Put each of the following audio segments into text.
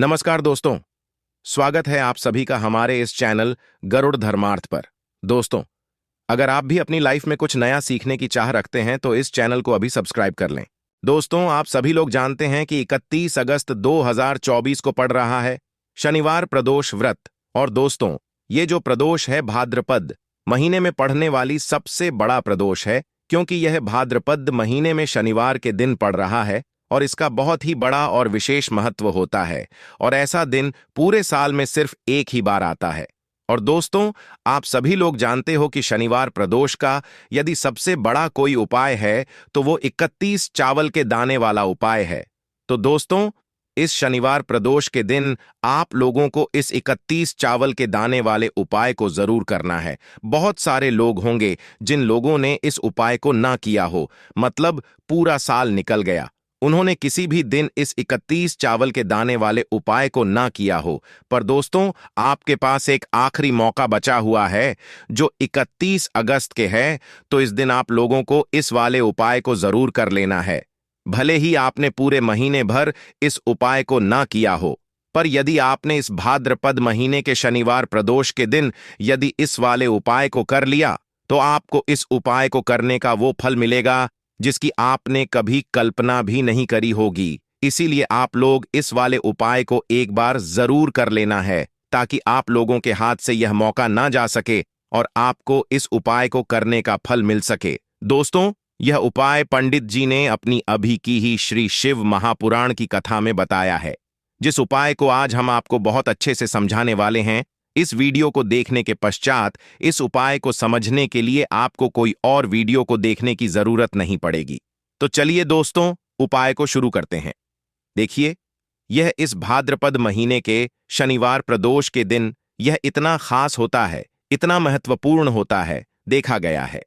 नमस्कार दोस्तों। स्वागत है आप सभी का हमारे इस चैनल गरुड़ धर्मार्थ पर। दोस्तों, अगर आप भी अपनी लाइफ में कुछ नया सीखने की चाह रखते हैं तो इस चैनल को अभी सब्सक्राइब कर लें। दोस्तों, आप सभी लोग जानते हैं कि 31 अगस्त 2024 को पड़ रहा है शनिवार प्रदोष व्रत। और दोस्तों, ये जो प्रदोष है भाद्रपद महीने में पड़ने वाली सबसे बड़ा प्रदोष है, क्योंकि यह भाद्रपद महीने में शनिवार के दिन पड़ रहा है और इसका बहुत ही बड़ा और विशेष महत्व होता है। और ऐसा दिन पूरे साल में सिर्फ एक ही बार आता है। और दोस्तों, आप सभी लोग जानते हो कि शनिवार प्रदोष का यदि सबसे बड़ा कोई उपाय है तो वो 31 चावल के दाने वाला उपाय है। तो दोस्तों, इस शनिवार प्रदोष के दिन आप लोगों को इस 31 चावल के दाने वाले उपाय को जरूर करना है। बहुत सारे लोग होंगे जिन लोगों ने इस उपाय को ना किया हो, मतलब पूरा साल निकल गया, उन्होंने किसी भी दिन इस 31 चावल के दाने वाले उपाय को ना किया हो। पर दोस्तों, आपके पास एक आखिरी मौका बचा हुआ है जो 31 अगस्त के है। तो इस दिन आप लोगों को इस वाले उपाय को जरूर कर लेना है। भले ही आपने पूरे महीने भर इस उपाय को ना किया हो, पर यदि आपने इस भाद्रपद महीने के शनिवार प्रदोष के दिन यदि इस वाले उपाय को कर लिया तो आपको इस उपाय को करने का वो फल मिलेगा जिसकी आपने कभी कल्पना भी नहीं करी होगी। इसीलिए आप लोग इस वाले उपाय को एक बार जरूर कर लेना है, ताकि आप लोगों के हाथ से यह मौका ना जा सके और आपको इस उपाय को करने का फल मिल सके। दोस्तों, यह उपाय पंडित जी ने अपनी अभी की ही श्री शिव महापुराण की कथा में बताया है, जिस उपाय को आज हम आपको बहुत अच्छे से समझाने वाले हैं। इस वीडियो को देखने के पश्चात इस उपाय को समझने के लिए आपको कोई और वीडियो को देखने की जरूरत नहीं पड़ेगी। तो चलिए दोस्तों, उपाय को शुरू करते हैं। देखिए, यह इस भाद्रपद महीने के शनिवार प्रदोष के दिन यह इतना खास होता है, इतना महत्वपूर्ण होता है, देखा गया है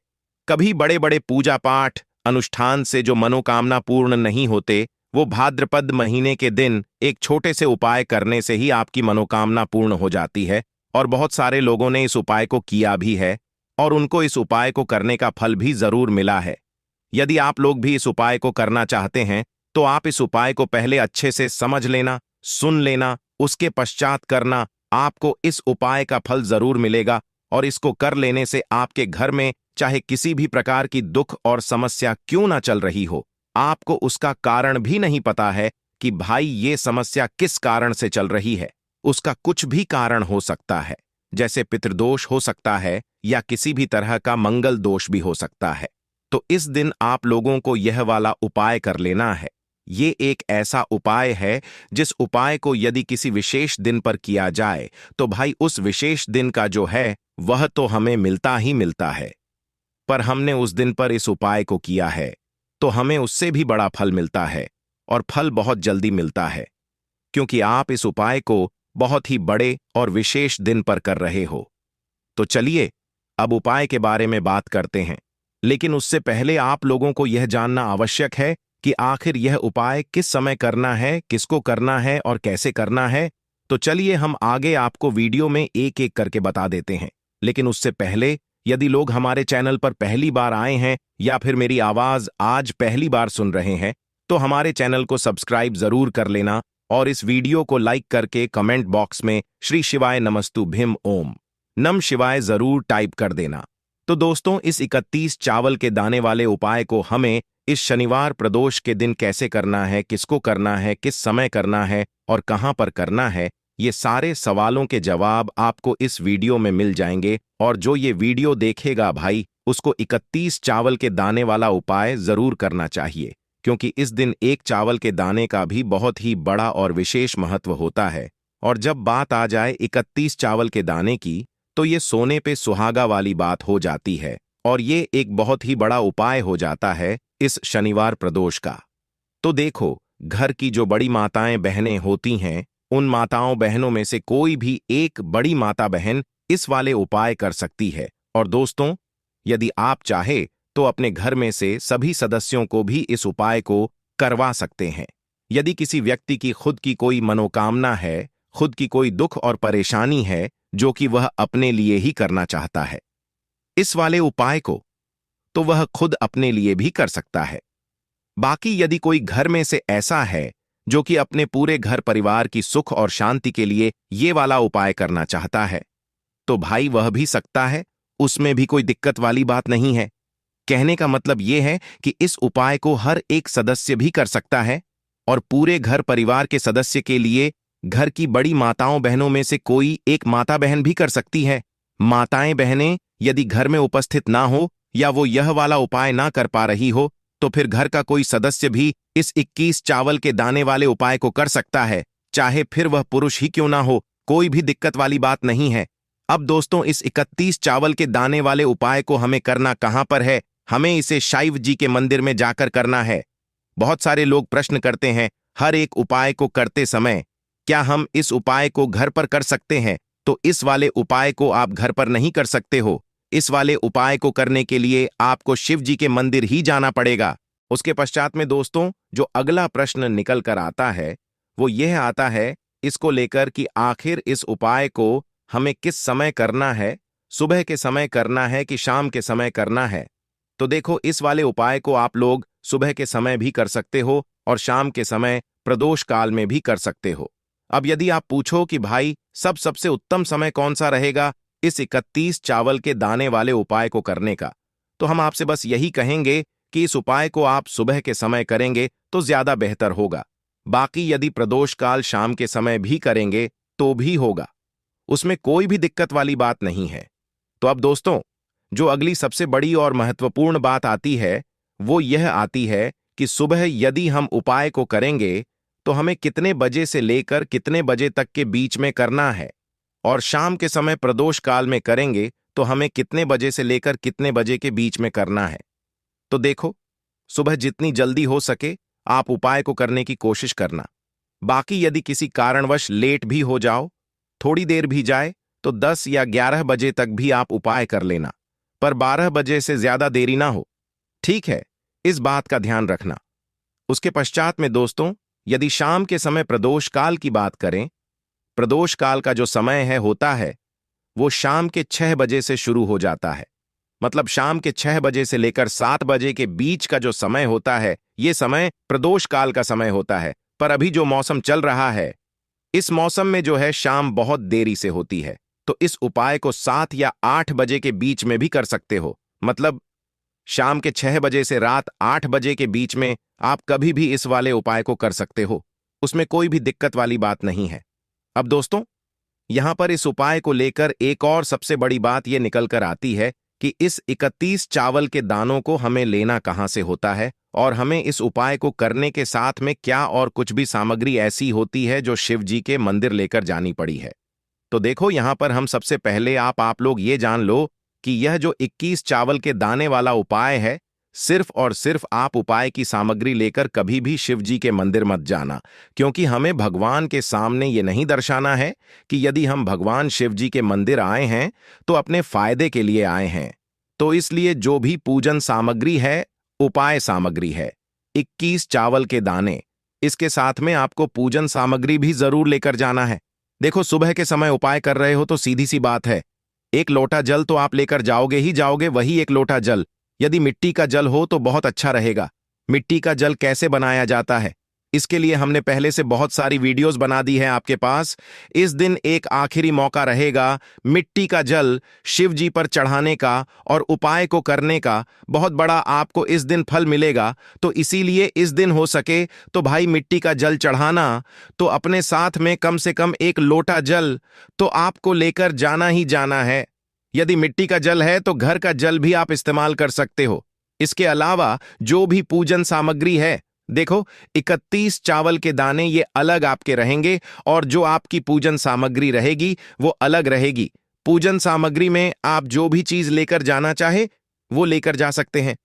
कभी बड़े बड़े पूजा पाठ अनुष्ठान से जो मनोकामना पूर्ण नहीं होते, वो भाद्रपद महीने के दिन एक छोटे से उपाय करने से ही आपकी मनोकामना पूर्ण हो जाती है। और बहुत सारे लोगों ने इस उपाय को किया भी है और उनको इस उपाय को करने का फल भी जरूर मिला है। यदि आप लोग भी इस उपाय को करना चाहते हैं तो आप इस उपाय को पहले अच्छे से समझ लेना, सुन लेना, उसके पश्चात करना। आपको इस उपाय का फल जरूर मिलेगा और इसको कर लेने से आपके घर में चाहे किसी भी प्रकार की दुख और समस्या क्यों ना चल रही हो, आपको उसका कारण भी नहीं पता है कि भाई ये समस्या किस कारण से चल रही है। उसका कुछ भी कारण हो सकता है, जैसे पितृदोष हो सकता है या किसी भी तरह का मंगल दोष भी हो सकता है। तो इस दिन आप लोगों को यह वाला उपाय कर लेना है। ये एक ऐसा उपाय है जिस उपाय को यदि किसी विशेष दिन पर किया जाए तो भाई उस विशेष दिन का जो है वह तो हमें मिलता ही मिलता है। पर हमने उस दिन पर इस उपाय को किया है तो हमें उससे भी बड़ा फल मिलता है, और फल बहुत जल्दी मिलता है, क्योंकि आप इस उपाय को बहुत ही बड़े और विशेष दिन पर कर रहे हो। तो चलिए अब उपाय के बारे में बात करते हैं, लेकिन उससे पहले आप लोगों को यह जानना आवश्यक है कि आखिर यह उपाय किस समय करना है, किसको करना है और कैसे करना है। तो चलिए हम आगे आपको वीडियो में एक एक करके बता देते हैं। लेकिन उससे पहले, यदि लोग हमारे चैनल पर पहली बार आए हैं या फिर मेरी आवाज आज पहली बार सुन रहे हैं, तो हमारे चैनल को सब्सक्राइब जरूर कर लेना और इस वीडियो को लाइक करके कमेंट बॉक्स में श्री शिवाय नमस्तु भीम ओम नम शिवाय जरूर टाइप कर देना। तो दोस्तों, इस 31 चावल के दाने वाले उपाय को हमें इस शनिवार प्रदोष के दिन कैसे करना है, किसको करना है, किस समय करना है और कहां पर करना है, ये सारे सवालों के जवाब आपको इस वीडियो में मिल जाएंगे। और जो ये वीडियो देखेगा भाई, उसको 31 चावल के दाने वाला उपाय जरूर करना चाहिए, क्योंकि इस दिन एक चावल के दाने का भी बहुत ही बड़ा और विशेष महत्व होता है। और जब बात आ जाए 31 चावल के दाने की, तो ये सोने पे सुहागा वाली बात हो जाती है और ये एक बहुत ही बड़ा उपाय हो जाता है इस शनिवार प्रदोष का। तो देखो, घर की जो बड़ी माताएं बहनें होती हैं, उन माताओं बहनों में से कोई भी एक बड़ी माता बहन इस वाले उपाय कर सकती है। और दोस्तों, यदि आप चाहे तो अपने घर में से सभी सदस्यों को भी इस उपाय को करवा सकते हैं। यदि किसी व्यक्ति की खुद की कोई मनोकामना है, खुद की कोई दुख और परेशानी है जो कि वह अपने लिए ही करना चाहता है इस वाले उपाय को, तो वह खुद अपने लिए भी कर सकता है। बाकी यदि कोई घर में से ऐसा है जो कि अपने पूरे घर परिवार की सुख और शांति के लिए ये वाला उपाय करना चाहता है, तो भाई वह भी सकता है, उसमें भी कोई दिक्कत वाली बात नहीं है। कहने का मतलब ये है कि इस उपाय को हर एक सदस्य भी कर सकता है और पूरे घर परिवार के सदस्य के लिए घर की बड़ी माताओं बहनों में से कोई एक माता बहन भी कर सकती है। माताएं बहनें यदि घर में उपस्थित ना हो या वो यह वाला उपाय ना कर पा रही हो, तो फिर घर का कोई सदस्य भी इस 21 चावल के दाने वाले उपाय को कर सकता है, चाहे फिर वह पुरुष ही क्यों ना हो, कोई भी दिक्कत वाली बात नहीं है। अब दोस्तों, इस 31 चावल के दाने वाले उपाय को हमें करना कहां पर है? हमें इसे शिव जी के मंदिर में जाकर करना है। बहुत सारे लोग प्रश्न करते हैं, हर एक उपाय को करते समय क्या हम इस उपाय को घर पर कर सकते हैं? तो इस वाले उपाय को आप घर पर नहीं कर सकते हो। इस वाले उपाय को करने के लिए आपको शिव जी के मंदिर ही जाना पड़ेगा। उसके पश्चात में दोस्तों, जो अगला प्रश्न निकल कर आता है वो यह आता है इसको लेकर कि आखिर इस उपाय को हमें किस समय करना है, सुबह के समय करना है कि शाम के समय करना है? तो देखो, इस वाले उपाय को आप लोग सुबह के समय भी कर सकते हो और शाम के समय प्रदोष काल में भी कर सकते हो। अब यदि आप पूछो कि भाई सबसे उत्तम समय कौन सा रहेगा इस 31 चावल के दाने वाले उपाय को करने का, तो हम आपसे बस यही कहेंगे कि इस उपाय को आप सुबह के समय करेंगे तो ज्यादा बेहतर होगा। बाकी यदि प्रदोष काल शाम के समय भी करेंगे तो भी होगा, उसमें कोई भी दिक्कत वाली बात नहीं है। तो अब दोस्तों, जो अगली सबसे बड़ी और महत्वपूर्ण बात आती है वो यह आती है कि सुबह यदि हम उपाय को करेंगे तो हमें कितने बजे से लेकर कितने बजे तक के बीच में करना है, और शाम के समय प्रदोष काल में करेंगे तो हमें कितने बजे से लेकर कितने बजे के बीच में करना है। तो देखो, सुबह जितनी जल्दी हो सके आप उपाय को करने की कोशिश करना। बाकी यदि किसी कारणवश लेट भी हो जाओ, थोड़ी देर भी जाए, तो 10 या 11 बजे तक भी आप उपाय कर लेना, पर 12 बजे से ज्यादा देरी ना हो। ठीक है, इस बात का ध्यान रखना। उसके पश्चात में दोस्तों, यदि शाम के समय प्रदोष काल की बात करें, प्रदोष काल का जो समय है होता है वो शाम के 6 बजे से शुरू हो जाता है। मतलब शाम के 6 बजे से लेकर 7 बजे के बीच का जो समय होता है, ये समय प्रदोष काल का समय होता है। पर अभी जो मौसम चल रहा है, इस मौसम में जो है शाम बहुत देरी से होती है, तो इस उपाय को 7 या 8 बजे के बीच में भी कर सकते हो। मतलब शाम के 6 बजे से रात 8 बजे के बीच में आप कभी भी इस वाले उपाय को कर सकते हो, उसमें कोई भी दिक्कत वाली बात नहीं है। अब दोस्तों, यहां पर इस उपाय को लेकर एक और सबसे बड़ी बात यह निकल कर आती है कि इस 31 चावल के दानों को हमें लेना कहां से होता है, और हमें इस उपाय को करने के साथ में क्या और कुछ भी सामग्री ऐसी होती है जो शिव जी के मंदिर लेकर जानी पड़ी है। तो देखो, यहां पर हम सबसे पहले आप लोग ये जान लो कि यह जो 21 चावल के दाने वाला उपाय है, सिर्फ और सिर्फ आप उपाय की सामग्री लेकर कभी भी शिव जी के मंदिर मत जाना, क्योंकि हमें भगवान के सामने ये नहीं दर्शाना है कि यदि हम भगवान शिव जी के मंदिर आए हैं तो अपने फायदे के लिए आए हैं। तो इसलिए जो भी पूजन सामग्री है, उपाय सामग्री है, 21 चावल के दाने, इसके साथ में आपको पूजन सामग्री भी जरूर लेकर जाना है। देखो, सुबह के समय उपाय कर रहे हो तो सीधी सी बात है, एक लोटा जल तो आप लेकर जाओगे ही जाओगे, वही एक लोटा जल। यदि मिट्टी का जल हो तो बहुत अच्छा रहेगा। मिट्टी का जल कैसे बनाया जाता है, इसके लिए हमने पहले से बहुत सारी वीडियोस बना दी है आपके पास। इस दिन एक आखिरी मौका रहेगा मिट्टी का जल शिव जी पर चढ़ाने का और उपाय को करने का, बहुत बड़ा आपको इस दिन फल मिलेगा। तो इसीलिए इस दिन हो सके तो भाई मिट्टी का जल चढ़ाना, तो अपने साथ में कम से कम एक लोटा जल तो आपको लेकर जाना ही जाना है। यदि मिट्टी का जल है तो घर का जल भी आप इस्तेमाल कर सकते हो। इसके अलावा जो भी पूजन सामग्री है, देखो 31 चावल के दाने ये अलग आपके रहेंगे और जो आपकी पूजन सामग्री रहेगी वो अलग रहेगी। पूजन सामग्री में आप जो भी चीज लेकर जाना चाहे वो लेकर जा सकते हैं।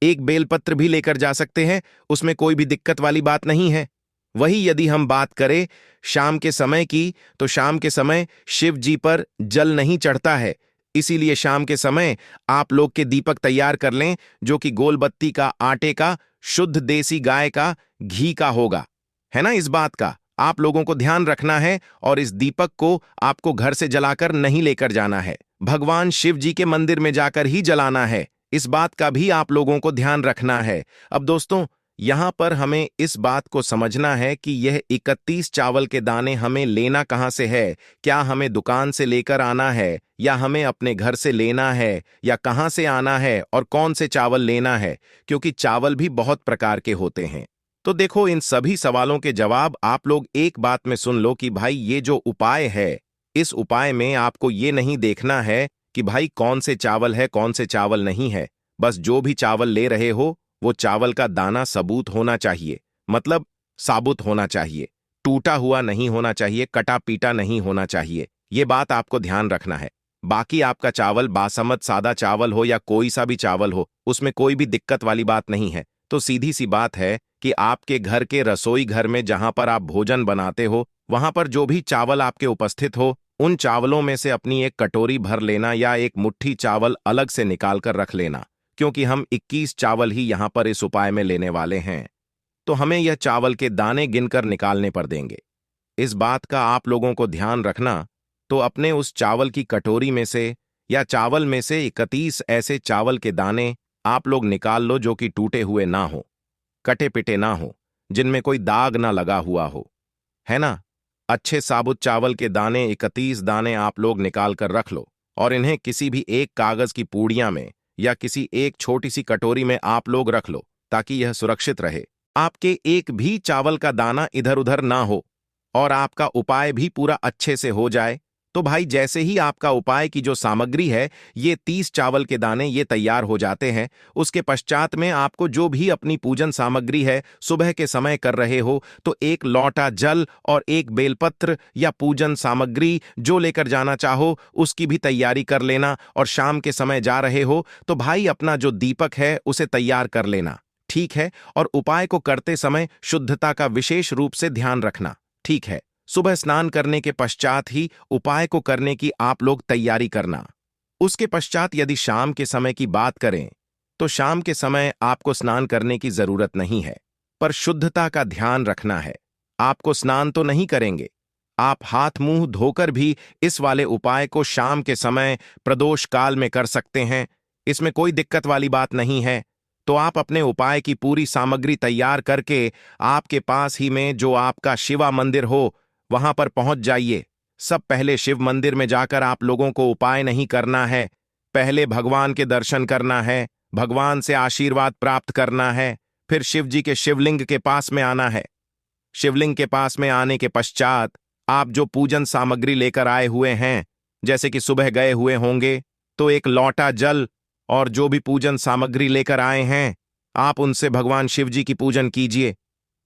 एक बेलपत्र भी लेकर जा सकते हैं, उसमें कोई भी दिक्कत वाली बात नहीं है। वही यदि हम बात करें शाम के समय की, तो शाम के समय शिव जी पर जल नहीं चढ़ता है, इसीलिए शाम के समय आप लोग के दीपक तैयार कर लें जो कि गोलबत्ती का, आटे का, शुद्ध देसी गाय का घी का होगा। है ना, इस बात का आप लोगों को ध्यान रखना है। और इस दीपक को आपको घर से जलाकर नहीं लेकर जाना है, भगवान शिव जी के मंदिर में जाकर ही जलाना है। इस बात का भी आप लोगों को ध्यान रखना है। अब दोस्तों, यहाँ पर हमें इस बात को समझना है कि यह 31 चावल के दाने हमें लेना कहाँ से है। क्या हमें दुकान से लेकर आना है या हमें अपने घर से लेना है या कहाँ से आना है और कौन से चावल लेना है, क्योंकि चावल भी बहुत प्रकार के होते हैं। तो देखो, इन सभी सवालों के जवाब आप लोग एक बात में सुन लो कि भाई ये जो उपाय है, इस उपाय में आपको ये नहीं देखना है कि भाई कौन से चावल है कौन से चावल नहीं है। बस जो भी चावल ले रहे हो वो चावल का दाना सबूत होना चाहिए, मतलब साबुत होना चाहिए, टूटा हुआ नहीं होना चाहिए, कटा पीटा नहीं होना चाहिए। ये बात आपको ध्यान रखना है। बाकी आपका चावल बासमत सादा चावल हो या कोई सा भी चावल हो, उसमें कोई भी दिक्कत वाली बात नहीं है। तो सीधी सी बात है कि आपके घर के रसोई घर में जहां पर आप भोजन बनाते हो, वहां पर जो भी चावल आपके उपस्थित हो, उन चावलों में से अपनी एक कटोरी भर लेना या एक मुट्ठी चावल अलग से निकाल कर रख लेना, क्योंकि हम 21 चावल ही यहां पर इस उपाय में लेने वाले हैं। तो हमें यह चावल के दाने गिनकर निकालने पर देंगे। इस बात का आप लोगों को ध्यान रखना। तो अपने उस चावल की कटोरी में से या चावल में से 31 ऐसे चावल के दाने आप लोग निकाल लो जो कि टूटे हुए ना हो, कटे पिटे ना हो, जिनमें कोई दाग ना लगा हुआ हो, है ना। अच्छे साबुत चावल के दाने 31 दाने आप लोग निकाल कर रख लो और इन्हें किसी भी एक कागज की पूड़ियां में या किसी एक छोटी सी कटोरी में आप लोग रख लो, ताकि यह सुरक्षित रहे, आपके एक भी चावल का दाना इधर उधर ना हो और आपका उपाय भी पूरा अच्छे से हो जाए। तो भाई जैसे ही आपका उपाय की जो सामग्री है, ये 30 चावल के दाने ये तैयार हो जाते हैं, उसके पश्चात में आपको जो भी अपनी पूजन सामग्री है सुबह के समय कर रहे हो, तो एक लौटा जल और एक बेलपत्र या पूजन सामग्री जो लेकर जाना चाहो उसकी भी तैयारी कर लेना। और शाम के समय जा रहे हो तो भाई अपना जो दीपक है उसे तैयार कर लेना, ठीक है। और उपाय को करते समय शुद्धता का विशेष रूप से ध्यान रखना, ठीक है। सुबह स्नान करने के पश्चात ही उपाय को करने की आप लोग तैयारी करना। उसके पश्चात यदि शाम के समय की बात करें तो शाम के समय आपको स्नान करने की जरूरत नहीं है, पर शुद्धता का ध्यान रखना है। आपको स्नान तो नहीं करेंगे, आप हाथ मुंह धोकर भी इस वाले उपाय को शाम के समय प्रदोष काल में कर सकते हैं, इसमें कोई दिक्कत वाली बात नहीं है। तो आप अपने उपाय की पूरी सामग्री तैयार करके आपके पास ही में जो आपका शिवा मंदिर हो वहां पर पहुंच जाइए। सब पहले शिव मंदिर में जाकर आप लोगों को उपाय नहीं करना है, पहले भगवान के दर्शन करना है, भगवान से आशीर्वाद प्राप्त करना है, फिर शिव जी के शिवलिंग के पास में आना है। शिवलिंग के पास में आने के पश्चात आप जो पूजन सामग्री लेकर आए हुए हैं, जैसे कि सुबह गए हुए होंगे तो एक लौटा जल और जो भी पूजन सामग्री लेकर आए हैं आप उनसे भगवान शिव जी की पूजन कीजिए।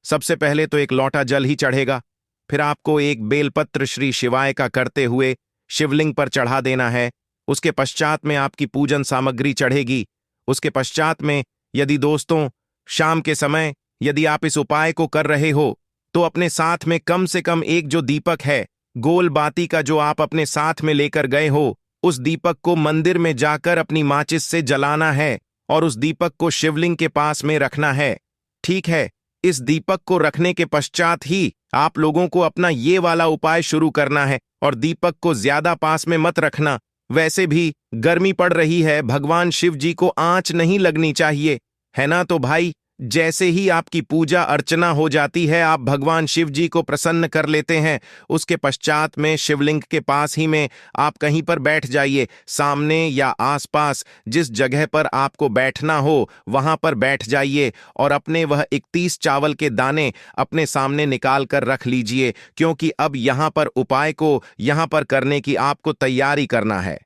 सबसे पहले तो एक लौटा जल ही चढ़ेगा, फिर आपको एक बेलपत्र श्री शिवाय का करते हुए शिवलिंग पर चढ़ा देना है। उसके पश्चात में आपकी पूजन सामग्री चढ़ेगी। उसके पश्चात में यदि दोस्तों शाम के समय यदि आप इस उपाय को कर रहे हो तो अपने साथ में कम से कम एक जो दीपक है, गोल बाती का जो आप अपने साथ में लेकर गए हो, उस दीपक को मंदिर में जाकर अपनी माचिस से जलाना है और उस दीपक को शिवलिंग के पास में रखना है, ठीक है। इस दीपक को रखने के पश्चात ही आप लोगों को अपना ये वाला उपाय शुरू करना है और दीपक को ज्यादा पास में मत रखना। वैसे भी गर्मी पड़ रही है, भगवान शिव जी को आंच नहीं लगनी चाहिए, है ना। तो भाई जैसे ही आपकी पूजा अर्चना हो जाती है, आप भगवान शिव जी को प्रसन्न कर लेते हैं, उसके पश्चात में शिवलिंग के पास ही में आप कहीं पर बैठ जाइए, सामने या आसपास जिस जगह पर आपको बैठना हो वहां पर बैठ जाइए और अपने वह 31 चावल के दाने अपने सामने निकाल कर रख लीजिए, क्योंकि अब यहां पर उपाय को यहां पर करने की आपको तैयारी करना है।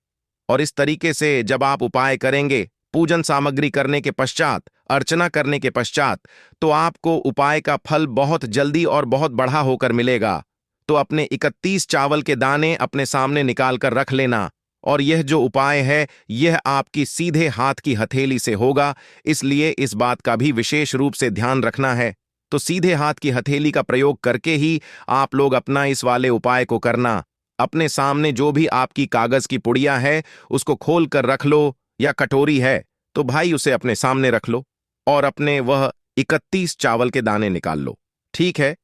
और इस तरीके से जब आप उपाय करेंगे, पूजन सामग्री करने के पश्चात, अर्चना करने के पश्चात, तो आपको उपाय का फल बहुत जल्दी और बहुत बढ़ा होकर मिलेगा। तो अपने 31 चावल के दाने अपने सामने निकाल कर रख लेना और यह जो उपाय है यह आपकी सीधे हाथ की हथेली से होगा, इसलिए इस बात का भी विशेष रूप से ध्यान रखना है। तो सीधे हाथ की हथेली का प्रयोग करके ही आप लोग अपना इस वाले उपाय को करना। अपने सामने जो भी आपकी कागज की पुड़िया है उसको खोल कर रख लो, या कटोरी है तो भाई उसे अपने सामने रख लो और अपने वह 31 चावल के दाने निकाल लो, ठीक है।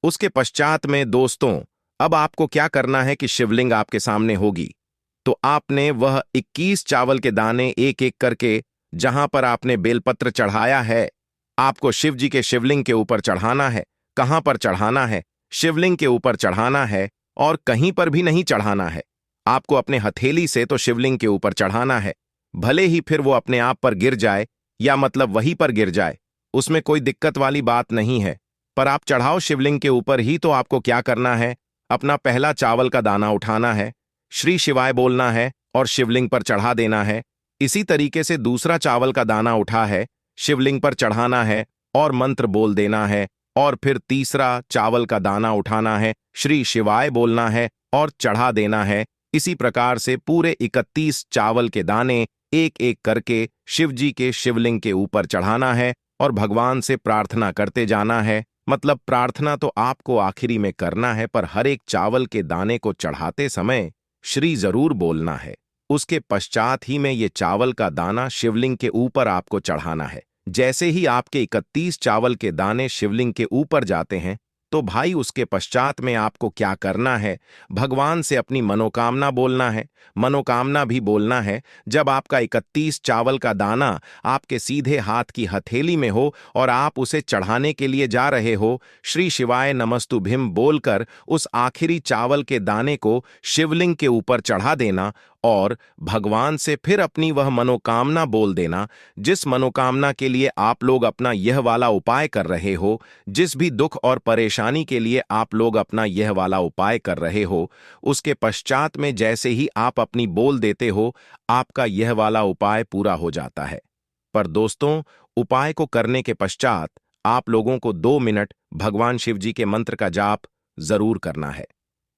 उसके पश्चात में दोस्तों अब आपको क्या करना है कि शिवलिंग आपके सामने होगी, तो आपने वह 21 चावल के दाने एक एक करके जहां पर आपने बेलपत्र चढ़ाया है आपको शिव जी के शिवलिंग के ऊपर चढ़ाना है। कहां पर चढ़ाना है? शिवलिंग के ऊपर चढ़ाना है और कहीं पर भी नहीं चढ़ाना है। आपको अपने हथेली से तो शिवलिंग के ऊपर चढ़ाना है। भले ही फिर वो अपने आप पर गिर जाए या मतलब वहीं पर गिर जाए, उसमें कोई दिक्कत वाली बात नहीं है। पर आप चढ़ाओ शिवलिंग के ऊपर ही। तो आपको क्या करना है? अपना पहला चावल का दाना उठाना है, श्री शिवाय बोलना है और शिवलिंग पर चढ़ा देना है। इसी तरीके से दूसरा चावल का दाना उठा है, शिवलिंग पर चढ़ाना है और मंत्र बोल देना है। और फिर तीसरा चावल का दाना उठाना है, श्री शिवाय बोलना है और चढ़ा देना है। इसी प्रकार से पूरे 31 चावल के दाने एक एक करके शिव जी के शिवलिंग के ऊपर चढ़ाना है और भगवान से प्रार्थना करते जाना है। मतलब प्रार्थना तो आपको आखिरी में करना है, पर हर एक चावल के दाने को चढ़ाते समय श्री जरूर बोलना है। उसके पश्चात ही में ये चावल का दाना शिवलिंग के ऊपर आपको चढ़ाना है। जैसे ही आपके 31 चावल के दाने शिवलिंग के ऊपर जाते हैं, तो भाई उसके पश्चात में आपको क्या करना है? भगवान से अपनी मनोकामना बोलना है। मनोकामना भी बोलना है। जब आपका 31 चावल का दाना आपके सीधे हाथ की हथेली में हो और आप उसे चढ़ाने के लिए जा रहे हो, श्री शिवाय नमस्तुभ्यम बोलकर उस आखिरी चावल के दाने को शिवलिंग के ऊपर चढ़ा देना और भगवान से फिर अपनी वह मनोकामना बोल देना, जिस मनोकामना के लिए आप लोग अपना यह वाला उपाय कर रहे हो, जिस भी दुख और परेशानी के लिए आप लोग अपना यह वाला उपाय कर रहे हो। उसके पश्चात में जैसे ही आप अपनी बोल देते हो, आपका यह वाला उपाय पूरा हो जाता है। पर दोस्तों, उपाय को करने के पश्चात आप लोगों को 2 मिनट भगवान शिव जी के मंत्र का जाप जरूर करना है।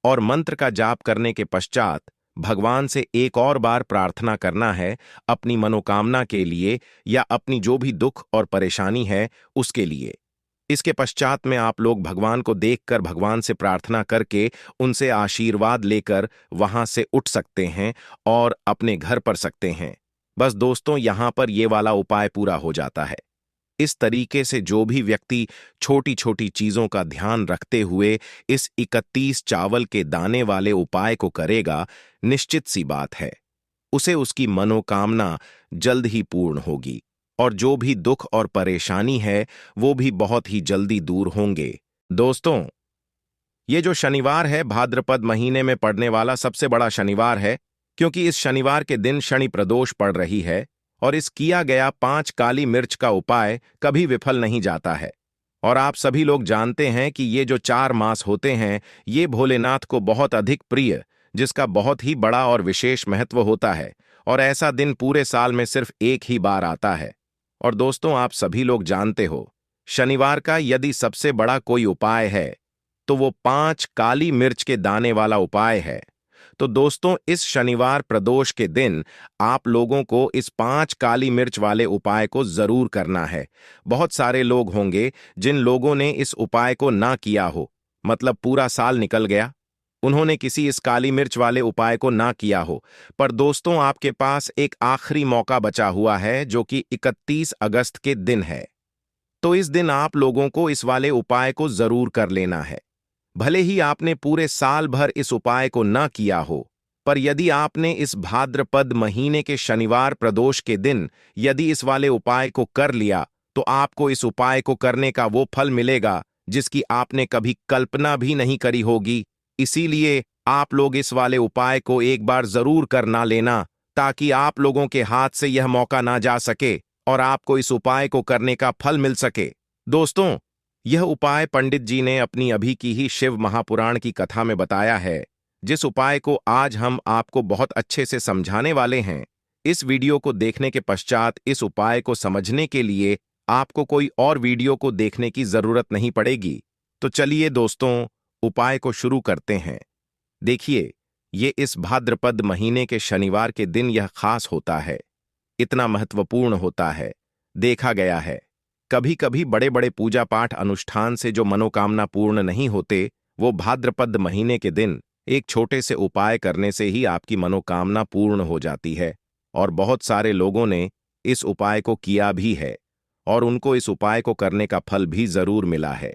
और मंत्र का जाप करने के पश्चात भगवान से एक और बार प्रार्थना करना है अपनी मनोकामना के लिए या अपनी जो भी दुख और परेशानी है उसके लिए। इसके पश्चात में आप लोग भगवान को देखकर भगवान से प्रार्थना करके उनसे आशीर्वाद लेकर वहां से उठ सकते हैं और अपने घर पर सकते हैं। बस दोस्तों, यहां पर ये वाला उपाय पूरा हो जाता है। इस तरीके से जो भी व्यक्ति छोटी छोटी चीजों का ध्यान रखते हुए इस 31 चावल के दाने वाले उपाय को करेगा, निश्चित सी बात है उसे उसकी मनोकामना जल्द ही पूर्ण होगी और जो भी दुख और परेशानी है वो भी बहुत ही जल्दी दूर होंगे। दोस्तों, ये जो शनिवार है भाद्रपद महीने में पड़ने वाला सबसे बड़ा शनिवार है, क्योंकि इस शनिवार के दिन शनि प्रदोष पड़ रही है और इस किया गया 5 काली मिर्च का उपाय कभी विफल नहीं जाता है। और आप सभी लोग जानते हैं कि ये जो 4 मास होते हैं ये भोलेनाथ को बहुत अधिक प्रिय, जिसका बहुत ही बड़ा और विशेष महत्व होता है। और ऐसा दिन पूरे साल में सिर्फ एक ही बार आता है। और दोस्तों, आप सभी लोग जानते हो, शनिवार का यदि सबसे बड़ा कोई उपाय है तो वो 5 काली मिर्च के दाने वाला उपाय है। तो दोस्तों, इस शनिवार प्रदोष के दिन आप लोगों को इस 5 काली मिर्च वाले उपाय को जरूर करना है। बहुत सारे लोग होंगे जिन लोगों ने इस उपाय को ना किया हो, मतलब पूरा साल निकल गया, उन्होंने किसी इस काली मिर्च वाले उपाय को ना किया हो। पर दोस्तों, आपके पास एक आखिरी मौका बचा हुआ है जो कि 31 अगस्त के दिन है। तो इस दिन आप लोगों को इस वाले उपाय को जरूर कर लेना है। भले ही आपने पूरे साल भर इस उपाय को न किया हो, पर यदि आपने इस भाद्रपद महीने के शनिवार प्रदोष के दिन यदि इस वाले उपाय को कर लिया, तो आपको इस उपाय को करने का वो फल मिलेगा जिसकी आपने कभी कल्पना भी नहीं करी होगी। इसीलिए आप लोग इस वाले उपाय को एक बार जरूर कर ना लेना, ताकि आप लोगों के हाथ से यह मौका ना जा सके और आपको इस उपाय को करने का फल मिल सके। दोस्तों, यह उपाय पंडित जी ने अपनी अभी की ही शिव महापुराण की कथा में बताया है, जिस उपाय को आज हम आपको बहुत अच्छे से समझाने वाले हैं। इस वीडियो को देखने के पश्चात इस उपाय को समझने के लिए आपको कोई और वीडियो को देखने की जरूरत नहीं पड़ेगी। तो चलिए दोस्तों, उपाय को शुरू करते हैं। देखिए, ये इस भाद्रपद महीने के शनिवार के दिन यह खास होता है, इतना महत्वपूर्ण होता है। देखा गया है कभी कभी बड़े बड़े पूजा पाठ अनुष्ठान से जो मनोकामना पूर्ण नहीं होते, वो भाद्रपद महीने के दिन एक छोटे से उपाय करने से ही आपकी मनोकामना पूर्ण हो जाती है। और बहुत सारे लोगों ने इस उपाय को किया भी है और उनको इस उपाय को करने का फल भी जरूर मिला है।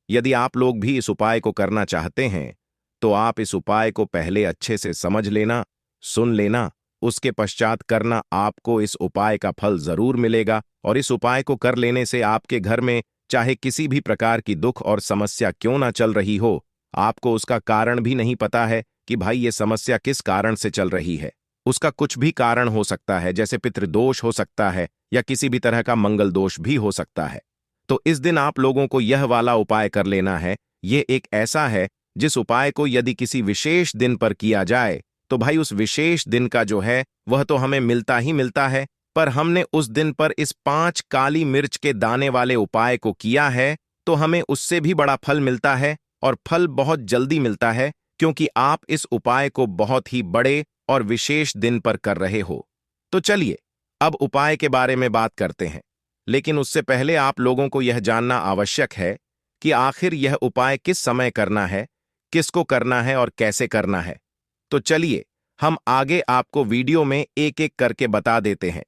यदि आप लोग भी इस उपाय को करना चाहते हैं, तो आप इस उपाय को पहले अच्छे से समझ लेना, सुन लेना, उसके पश्चात करना, आपको इस उपाय का फल जरूर मिलेगा। और इस उपाय को कर लेने से आपके घर में चाहे किसी भी प्रकार की दुख और समस्या क्यों ना चल रही हो, आपको उसका कारण भी नहीं पता है कि भाई ये समस्या किस कारण से चल रही है। उसका कुछ भी कारण हो सकता है, जैसे पितृदोष हो सकता है या किसी भी तरह का मंगल दोष भी हो सकता है। तो इस दिन आप लोगों को यह वाला उपाय कर लेना है। ये एक ऐसा है जिस उपाय को यदि किसी विशेष दिन पर किया जाए तो भाई उस विशेष दिन का जो है वह तो हमें मिलता ही मिलता है, पर हमने उस दिन पर इस 5 काली मिर्च के दाने वाले उपाय को किया है तो हमें उससे भी बड़ा फल मिलता है, और फल बहुत जल्दी मिलता है क्योंकि आप इस उपाय को बहुत ही बड़े और विशेष दिन पर कर रहे हो। तो चलिए अब उपाय के बारे में बात करते हैं, लेकिन उससे पहले आप लोगों को यह जानना आवश्यक है कि आखिर यह उपाय किस समय करना है, किसको करना है और कैसे करना है। तो चलिए हम आगे आपको वीडियो में एक एक करके बता देते हैं।